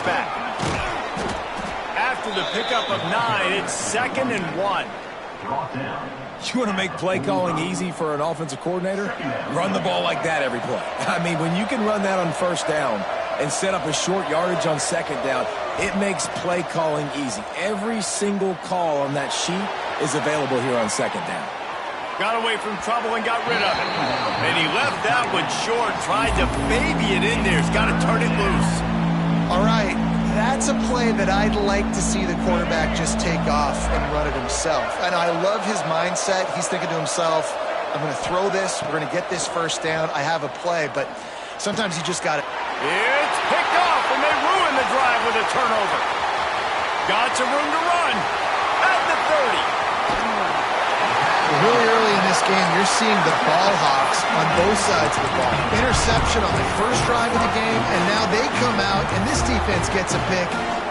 touchback. After the pickup of 9, it's 2nd and 1. You want to make play calling easy for an offensive coordinator? Run the ball like that every play. I mean, when you can run that on first down and set up a short yardage on second down, it makes play calling easy. Every single call on that sheet is available here on second down. Got away from trouble and got rid of it. And he left that one short, tried to baby it in there. He's got to turn it loose. All right. That's a play that I'd like to see the quarterback just take off and run it himself. And I love his mindset. He's thinking to himself, I'm going to throw this. We're going to get this first down. I have a play, but sometimes you just got it. It's picked off, and they ruin the drive with a turnover. Got some room to run at the 30. Really early in this game, you're seeing the ball hawks on both sides of the ball. Interception on the first drive of the game, and now they come out, and this defense gets a pick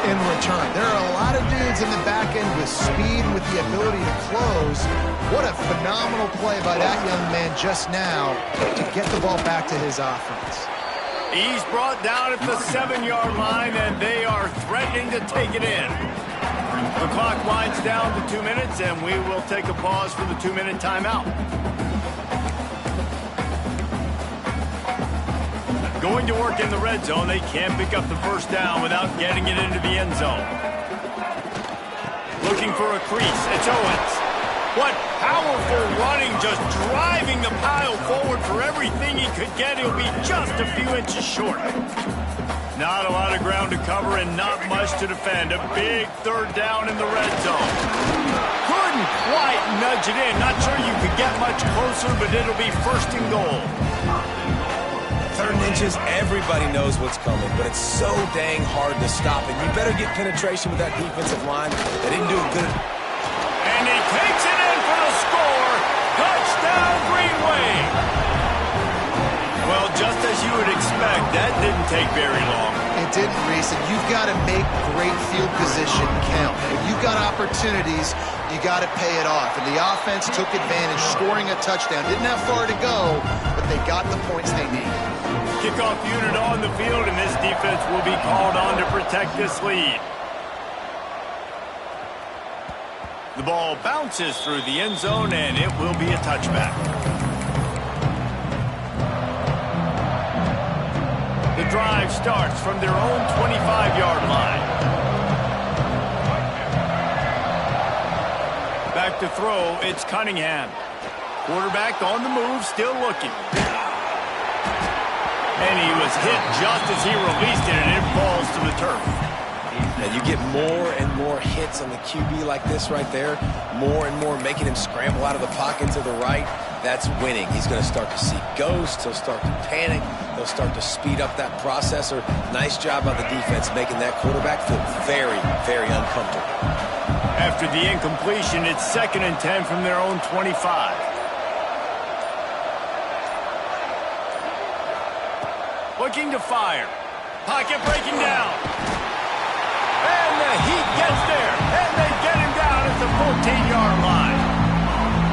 in return. There are a lot of dudes in the back end with speed and with the ability to close. What a phenomenal play by that young man just now to get the ball back to his offense. He's brought down at the 7-yard line, and they are threatening to take it in. The clock winds down to 2 minutes, and we will take a pause for the 2-minute timeout. Going to work in the red zone, they can't pick up the first down without getting it into the end zone. Looking for a crease, it's Owens. What powerful running, just driving the pile forward for everything he could get. He'll be just a few inches short. Not a lot of ground to cover and not much to defend. A big third down in the red zone. Couldn't quite nudge it in. Not sure you could get much closer, but it'll be 1st and goal. 3rd and inches, everybody knows what's coming, but it's so dang hard to stop it. You better get penetration with that defensive line. They didn't do it good. And he takes it in for the score. Touchdown, Green Wave. Well, just as you would expect, that didn't take very long. It didn't, Reese, and you've got to make great field position count. When you've got opportunities, you got to pay it off. And the offense took advantage, scoring a touchdown. Didn't have far to go, but they got the points they needed. Kickoff unit on the field, and this defense will be called on to protect this lead. The ball bounces through the end zone, and it will be a touchback. The drive starts from their own 25-yard line. Back to throw, it's Cunningham. Quarterback on the move, still looking. And he was hit just as he released it, and it falls to the turf. And you get more and more hits on the QB like this right there, more and more making him scramble out of the pocket to the right. That's winning. He's going to start to see ghosts. He'll start to panic. He'll start to speed up that processor. Nice job by the defense making that quarterback feel very, very uncomfortable. After the incompletion, it's 2nd and 10 from their own 25. Looking to fire. Pocket breaking down. And the Heat gets there. And they get him down at the 14-yard line.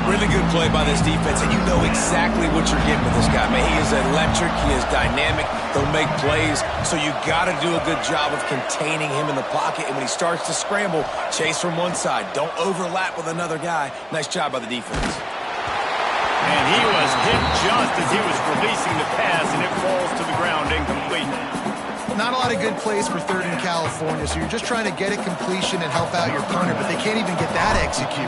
Really good play by this defense, and you know exactly what you're getting with this guy. Man, he is electric. He is dynamic. He'll make plays. So you got to do a good job of containing him in the pocket. And when he starts to scramble, chase from one side. Don't overlap with another guy. Nice job by the defense. And he was hit just as he was releasing the pass, and it falls to the ground incomplete. Not a lot of good plays for 3rd and California, so you're just trying to get a completion and help out your punter, but they can't even get that executed.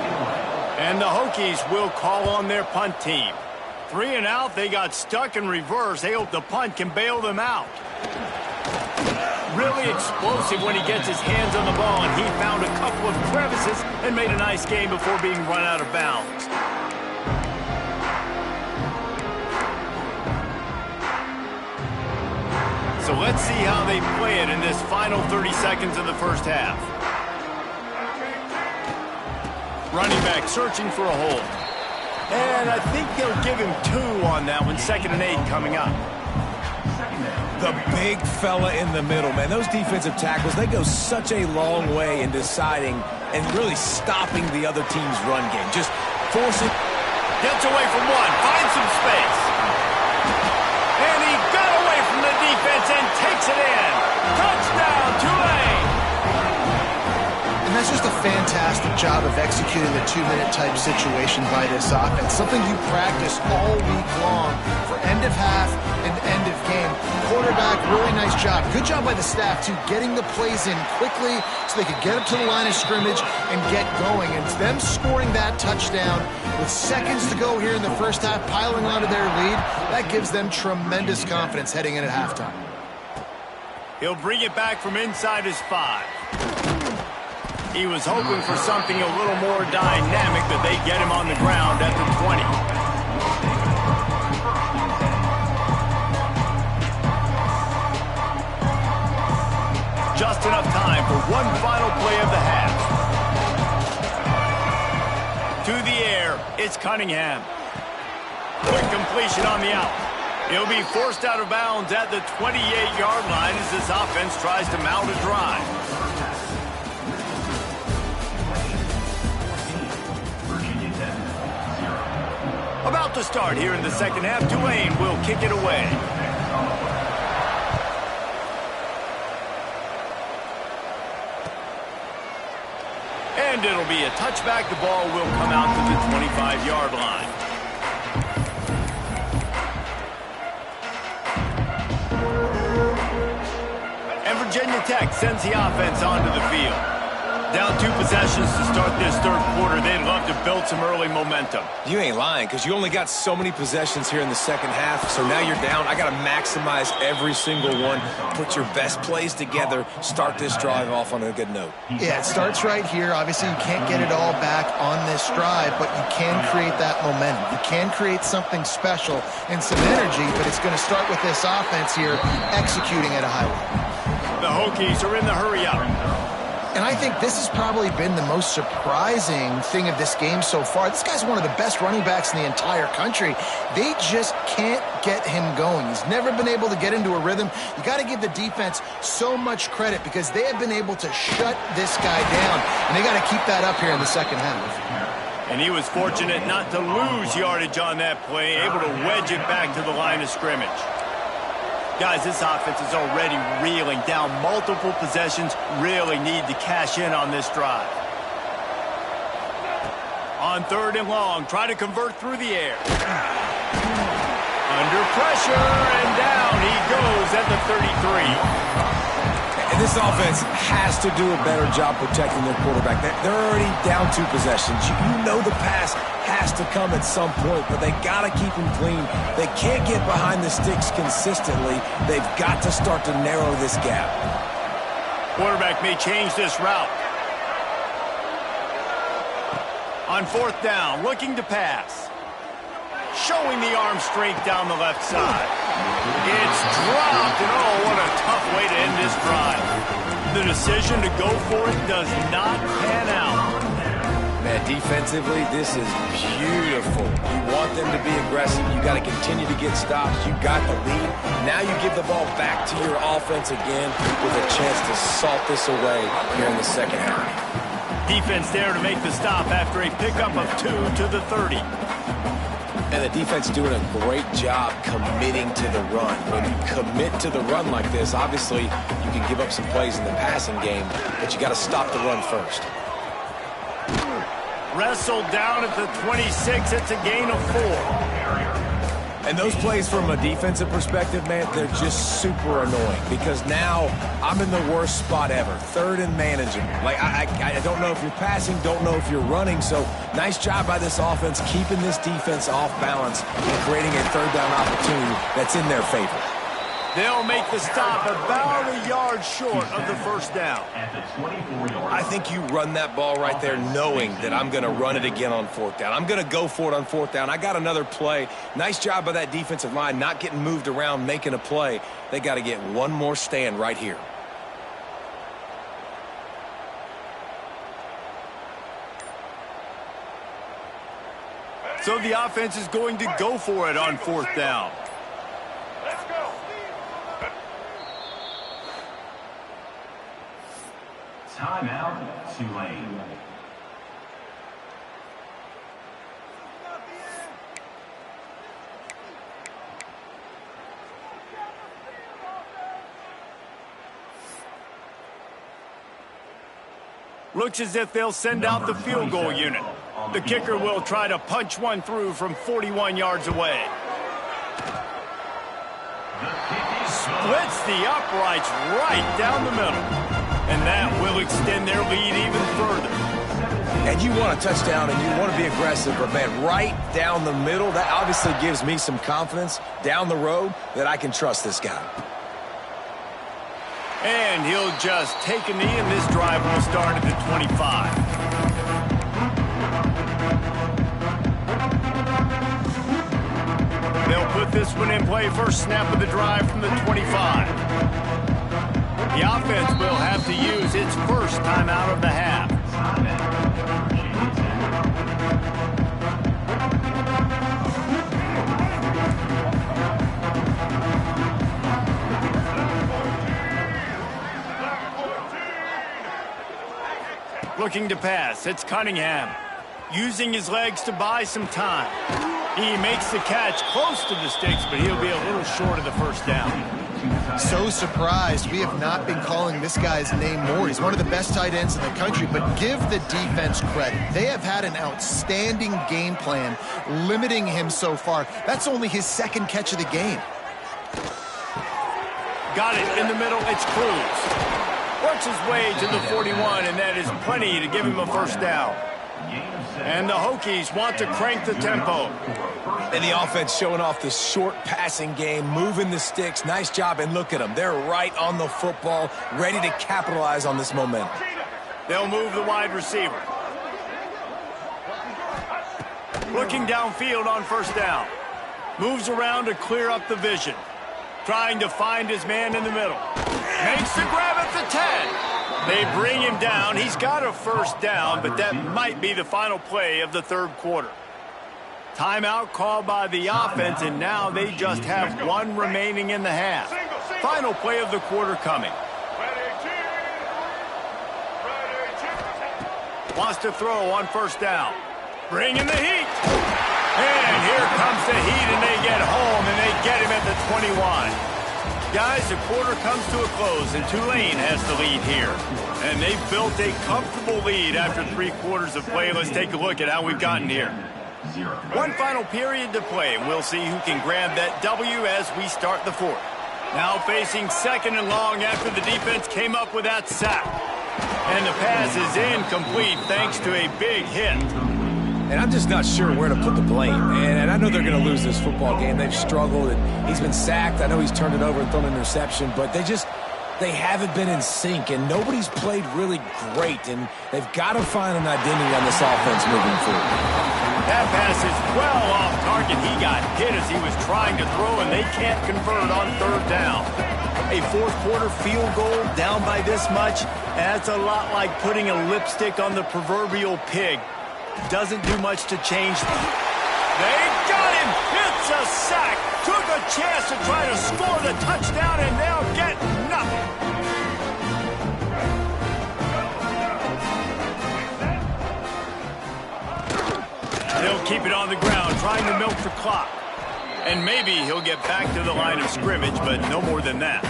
And the Hokies will call on their punt team. 3 and out, they got stuck in reverse. They hope the punt can bail them out. Really explosive when he gets his hands on the ball, and he found a couple of crevices and made a nice game before being run out of bounds. So let's see how they play it in this final 30 seconds of the first half. Running back searching for a hole. And I think they'll give him 2 on that one. 2nd and 8 coming up. The big fella in the middle, man. Those defensive tackles, they go such a long way in deciding and really stopping the other team's run game. Just forcing. Gets away from one. Finds some space. And he got away from the defense and takes it in. Touchdown, Tulane. fantastic job of executing the 2-minute type situation by this offense. Something you practice all week long for end of half and end of game. Quarterback, really nice job. Good job by the staff, too, getting the plays in quickly so they could get up to the line of scrimmage and get going. And them scoring that touchdown with seconds to go here in the first half, piling onto their lead, that gives them tremendous confidence heading in at halftime. He'll bring it back from inside his 5. He was hoping for something a little more dynamic, but they get him on the ground at the 20. Just enough time for one final play of the half. To the air, it's Cunningham. Quick completion on the out. He'll be forced out of bounds at the 28-yard line as this offense tries to mount a drive. About to start here in the second half. Tulane will kick it away. And it'll be a touchback. The ball will come out to the 25-yard line. And Virginia Tech sends the offense onto the field. Down 2 possessions to start this third quarter. They'd love to build some early momentum. You ain't lying, because you only got so many possessions here in the second half, so now you're down. I got to maximize every single one, put your best plays together, start this drive off on a good note. Yeah, it starts right here. Obviously, you can't get it all back on this drive, but you can create that momentum. You can create something special and some energy, but it's going to start with this offense here executing at a high level. The Hokies are in the hurry-up. And I think this has probably been the most surprising thing of this game so far. This guy's one of the best running backs in the entire country. They just can't get him going. He's never been able to get into a rhythm. You got to give the defense so much credit because they have been able to shut this guy down. And they got to keep that up here in the second half. And he was fortunate not to lose yardage on that play, able to wedge it back to the line of scrimmage. Guys, this offense is already reeling down multiple possessions, really need to cash in on this drive. On 3rd and long, try to convert through the air. Under pressure, and down he goes at the 33. And this offense has to do a better job protecting their quarterback. They're already down 2 possessions. You know the pass has to come at some point, but they got to keep him clean. They can't get behind the sticks consistently. They've got to start to narrow this gap. Quarterback may change this route. On 4th down, looking to pass. Showing the arm strength down the left side. It's dropped, and oh, what a tough way to end this drive. The decision to go for it does not pan out. Man, defensively, this is beautiful. You want them to be aggressive. You got to continue to get stops. You got the lead. Now you give the ball back to your offense again with a chance to salt this away here in the second half. Defense there to make the stop after a pickup of 2 to the 30. And the defense doing a great job committing to the run. When you commit to the run like this, obviously you can give up some plays in the passing game, but you got to stop the run first. Wrestled down at the 26. It's a gain of 4. And those plays from a defensive perspective, man, they're just super annoying because now I'm in the worst spot ever. 3rd and manageable. Like, I don't know if you're passing, don't know if you're running. So nice job by this offense keeping this defense off balance and creating a 3rd down opportunity that's in their favor. They'll make the stop about a yard short of the 1st down. I think you run that ball right there knowing that I'm going to run it again on 4th down. I'm going to go for it on 4th down. I got another play. Nice job by that defensive line, not getting moved around, making a play. They got to get one more stand right here. So the offense is going to go for it on 4th down. Timeout, Tulane. Looks as if they'll send out the field goal unit. The kicker will try to punch one through from 41 yards away. Splits the uprights right down the middle. And that will extend their lead even further. And you want a touchdown and you want to be aggressive, but man, right down the middle, that obviously gives me some confidence down the road that I can trust this guy. And he'll just take a knee, and this drive will start at the 25. They'll put this one in play first snap of the drive from the 25. The offense will have to use its first timeout of the half. Looking to pass, it's Cunningham. Using his legs to buy some time. He makes the catch close to the sticks, but he'll be a little short of the first down. So surprised we have not been calling this guy's name more. He's one of the best tight ends in the country, but give the defense credit. They have had an outstanding game plan limiting him so far. That's only his second catch of the game. Got it in the middle, it's Cruz. Works his way to the 41, and that is plenty to give him a first down. And the Hokies want to crank the tempo. And the offense showing off the short passing game, moving the sticks. Nice job, and look at them. They're right on the football, ready to capitalize on this momentum. They'll move the wide receiver. Looking downfield on first down. Moves around to clear up the vision. Trying to find his man in the middle. Makes the grab at the 10. They bring him down. He's got a first down, but that might be the final play of the third quarter. Timeout called by the offense, and now they just have one remaining in the half. Final play of the quarter coming. Wants to throw on first down. Bringing the heat. And here comes the heat, and they get home, and they get him at the 21. Guys, the quarter comes to a close, and Tulane has the lead here. And they've built a comfortable lead after 3 quarters of play. Let's take a look at how we've gotten here. One final period to play, and we'll see who can grab that W as we start the fourth. Now facing second and long after the defense came up with that sack. And the pass is incomplete thanks to a big hit. And I'm just not sure where to put the blame. And I know they're going to lose this football game. They've struggled, and he's been sacked. I know he's turned it over and thrown an interception, but they haven't been in sync, and nobody's played really great, and they've got to find an identity on this offense moving forward. That pass is well off target. He got hit as he was trying to throw, and they can't convert on third down. A fourth quarter field goal down by this much, that's a lot like putting a lipstick on the proverbial pig. Doesn't do much to change. They got him. It's a sack. Took a chance to try to score the touchdown, and they'll get nothing. They'll keep it on the ground, trying to milk the clock. And maybe he'll get back to the line of scrimmage, but no more than that.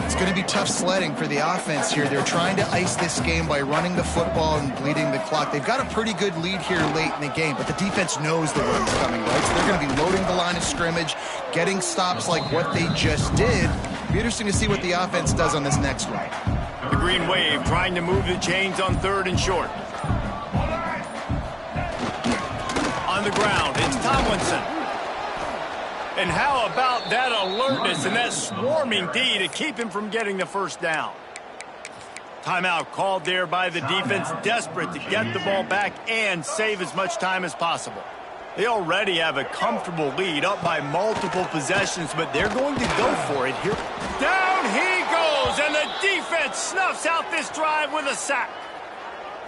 It's going to be tough sledding for the offense here. They're trying to ice this game by running the football and bleeding the clock. They've got a pretty good lead here late in the game, but the defense knows the run's coming, right? So they're going to be loading the line of scrimmage, getting stops like what they just did. It'll be interesting to see what the offense does on this next one. The Green Wave trying to move the chains on third and short. On the ground, it's Tomlinson. And how about that alertness and that swarming D to keep him from getting the first down? Timeout called there by the defense, desperate to get the ball back and save as much time as possible. They already have a comfortable lead, up by multiple possessions, but they're going to go for it here. Down he goes, and the defense snuffs out this drive with a sack.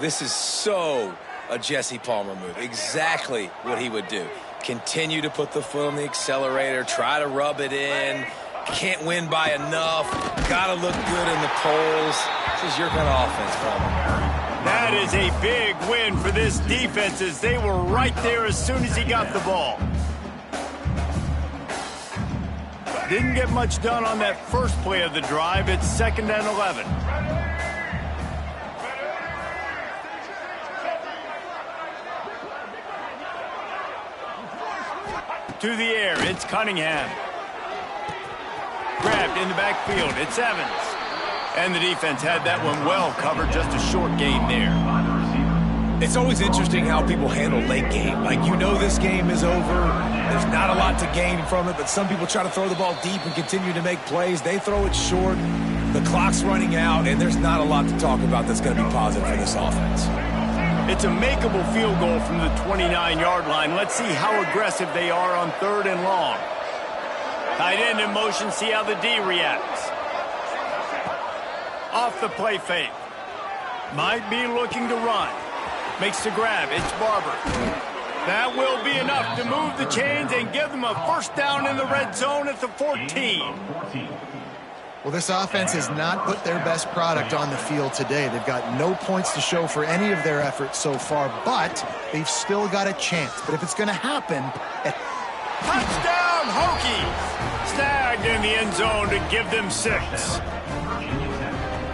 This is so a Jesse Palmer move. Exactly what he would do. Continue to put the foot on the accelerator, try to rub it in. Can't win by enough. Got to look good in the polls. This is your kind of offense, Palmer. That is a big win for this defense as they were right there as soon as he got the ball. Didn't get much done on that first play of the drive. It's 2nd and 11. to the air. It's Cunningham. Grabbed in the backfield. It's Evans. And the defense had that one well covered. Just a short gain there. It's always interesting how people handle late game. Like, you know this game is over. There's not a lot to gain from it, but some people try to throw the ball deep and continue to make plays. They throw it short. The clock's running out, and there's not a lot to talk about that's going to be positive for this offense. It's a makeable field goal from the 29-yard line. Let's see how aggressive they are on 3rd and long. Tight end in motion, see how the D reacts. Off the play fake. Might be looking to run. Makes the grab. It's Barber. That will be enough to move the chains and give them a first down in the red zone at the 14. Well, this offense has not put their best product on the field today. They've got no points to show for any of their efforts so far, but they've still got a chance. But if it's going to happen... Touchdown, Hokies! Snagged in the end zone to give them 6.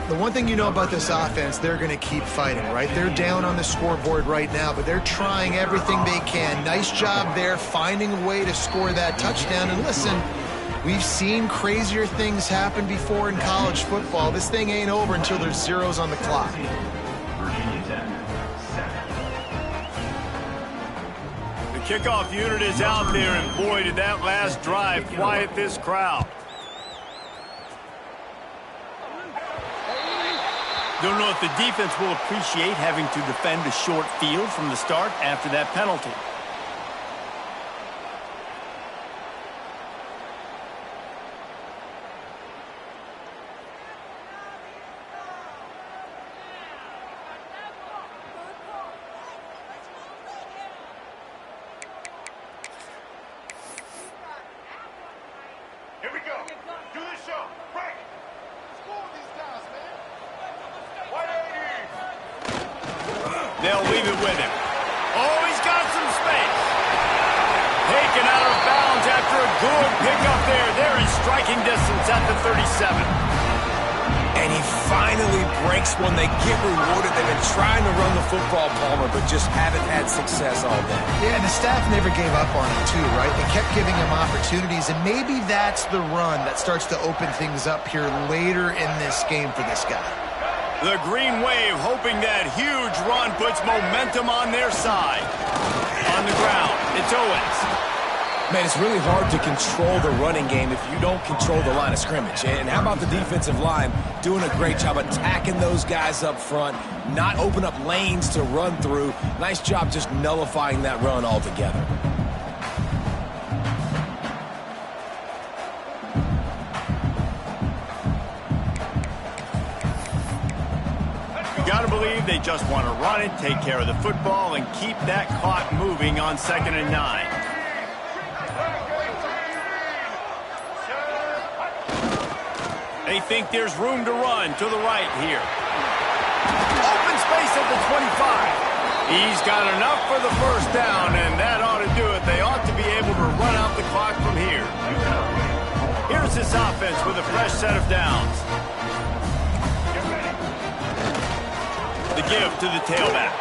The one thing you know about this offense, they're going to keep fighting, right? They're down on the scoreboard right now, but they're trying everything they can. Nice job there, finding a way to score that touchdown. And listen, we've seen crazier things happen before in college football. This thing ain't over until there's zeros on the clock. The kickoff unit is out there, and boy, did that last drive quiet this crowd. Don't know if the defense will appreciate having to defend a short field from the start after that penalty. Here we go. Do the show. Break. Score these guys, man. They'll leave it with him. Oh, he's got some space. Taken out of bounds after a good pickup there. They're in striking distance at the 37. And he finally breaks one. They get rewarded. They've been trying to run the football, Palmer, but just haven't had success all day. Yeah, and the staff never gave up on him, too, right? They kept giving him opportunities, and maybe that's the run that starts to open things up here later in this game for this guy. The Green Wave hoping that huge run puts momentum on their side. On the ground, it's Owens. Man, it's really hard to control the running game if you don't control the line of scrimmage. And how about the defensive line doing a great job attacking those guys up front, not open up lanes to run through. Nice job just nullifying that run altogether. Gotta believe they just want to run it, take care of the football, and keep that clock moving on 2nd and 9. They think there's room to run to the right here. Open space at the 25. He's got enough for the first down, and that ought to do it. They ought to be able to run out the clock from here. Here's this offense with a fresh set of downs. The give to the tailback.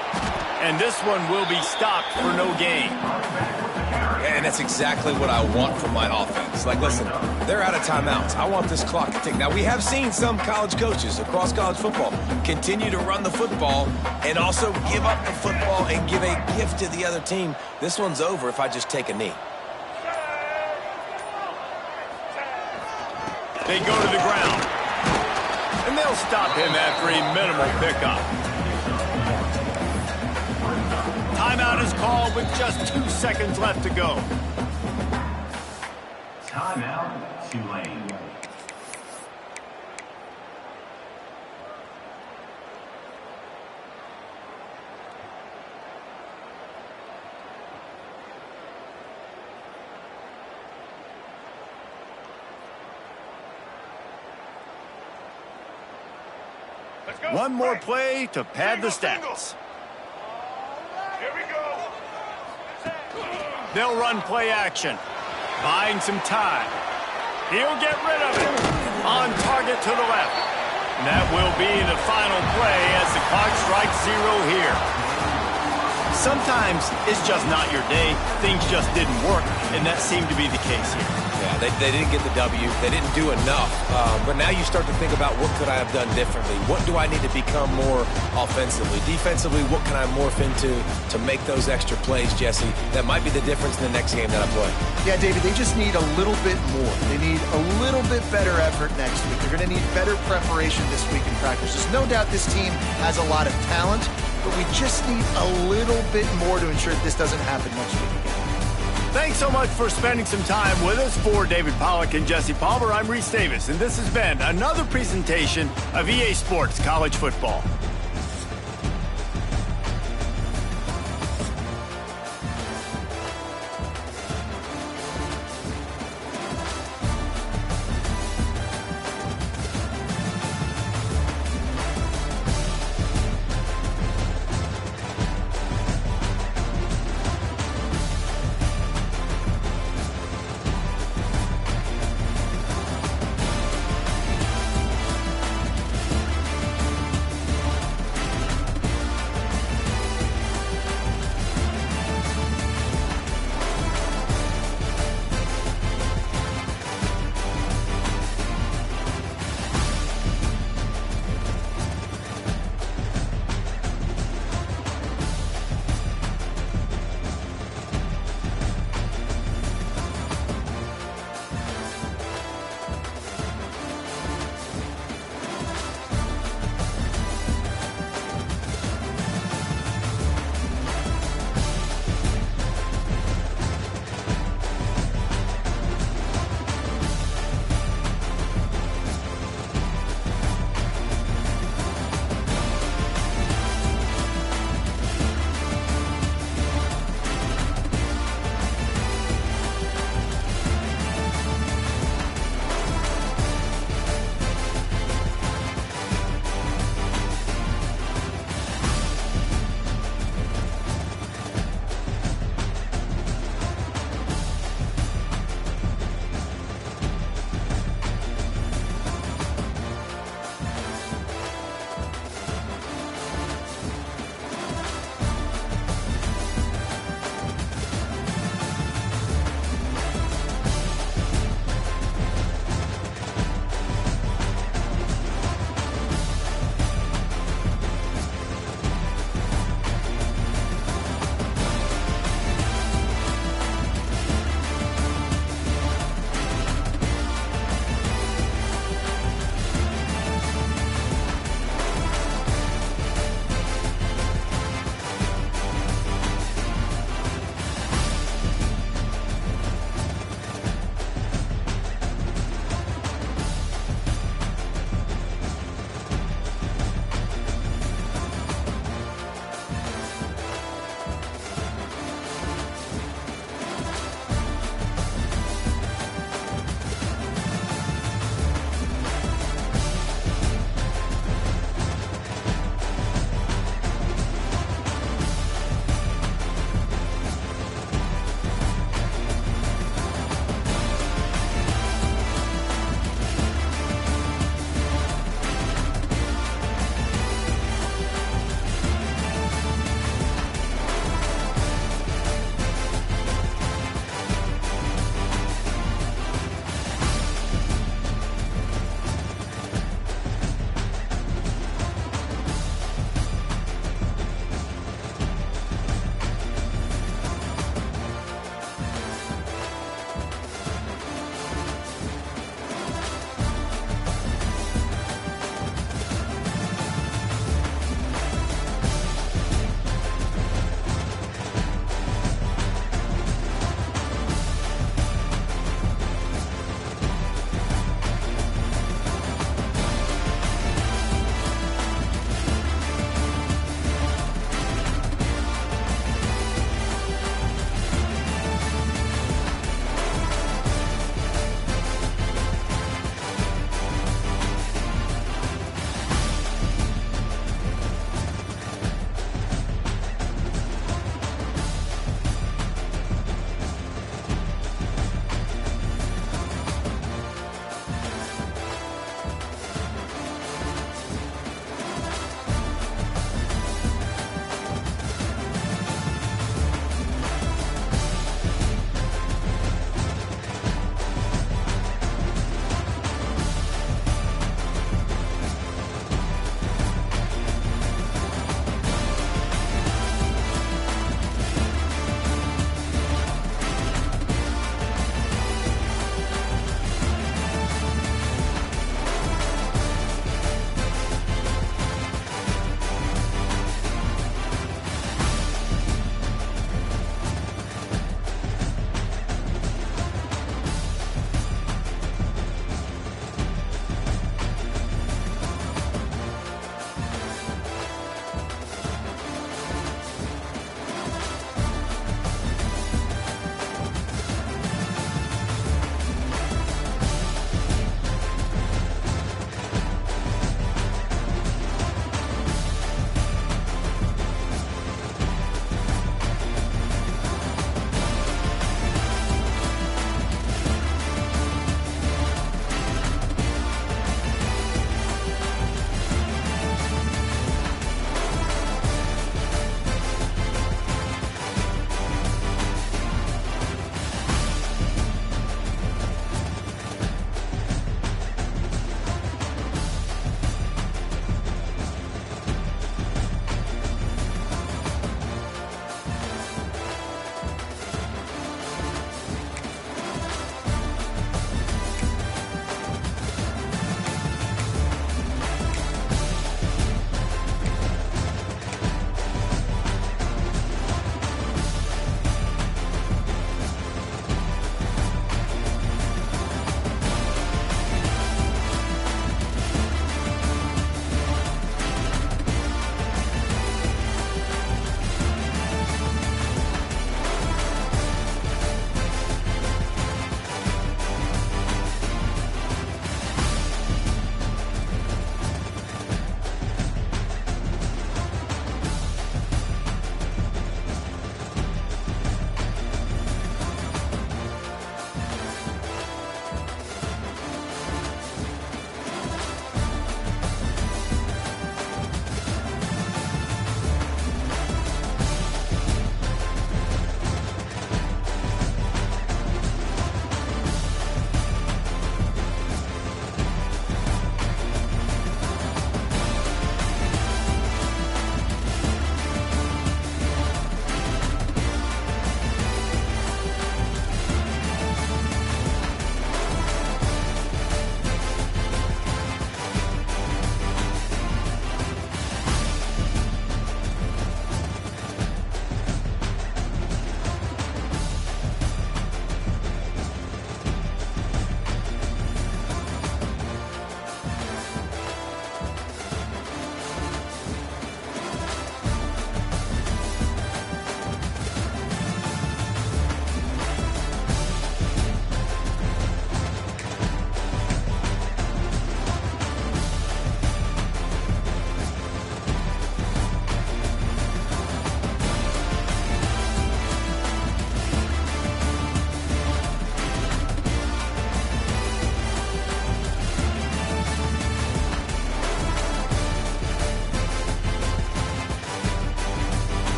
And this one will be stopped for no gain. And that's exactly what I want from my offense. Like, listen, they're out of timeouts. I want this clock to tick. Now, we have seen some college coaches across college football continue to run the football and also give up the football and give a gift to the other team. This one's over if I just take a knee. They go to the ground. And they'll stop him after a minimal pickup. Timeout is called with just 2 seconds left to go. Timeout, Tulane. One more play to pad the stats. They'll run play action, buying some time. He'll get rid of it. On target to the left. And that will be the final play as the clock strikes 0 here. sometimes it's just not your day. Things just didn't work, and that seemed to be the case here. Yeah, they didn't get the W. They didn't do enough. But now you start to think about what could I have done differently? What do I need to become more offensively? Defensively, what can I morph into to make those extra plays, Jesse? That might be the difference in the next game that I play. Yeah, David, they just need a little bit more. They need a little bit better effort next week. They're going to need better preparation this week in practice. There's no doubt this team has a lot of talent, but we just need a little bit more to ensure that this doesn't happen next week again. Thanks so much for spending some time with us. For David Pollack and Jesse Palmer, I'm Reese Davis, and this has been another presentation of EA Sports College Football.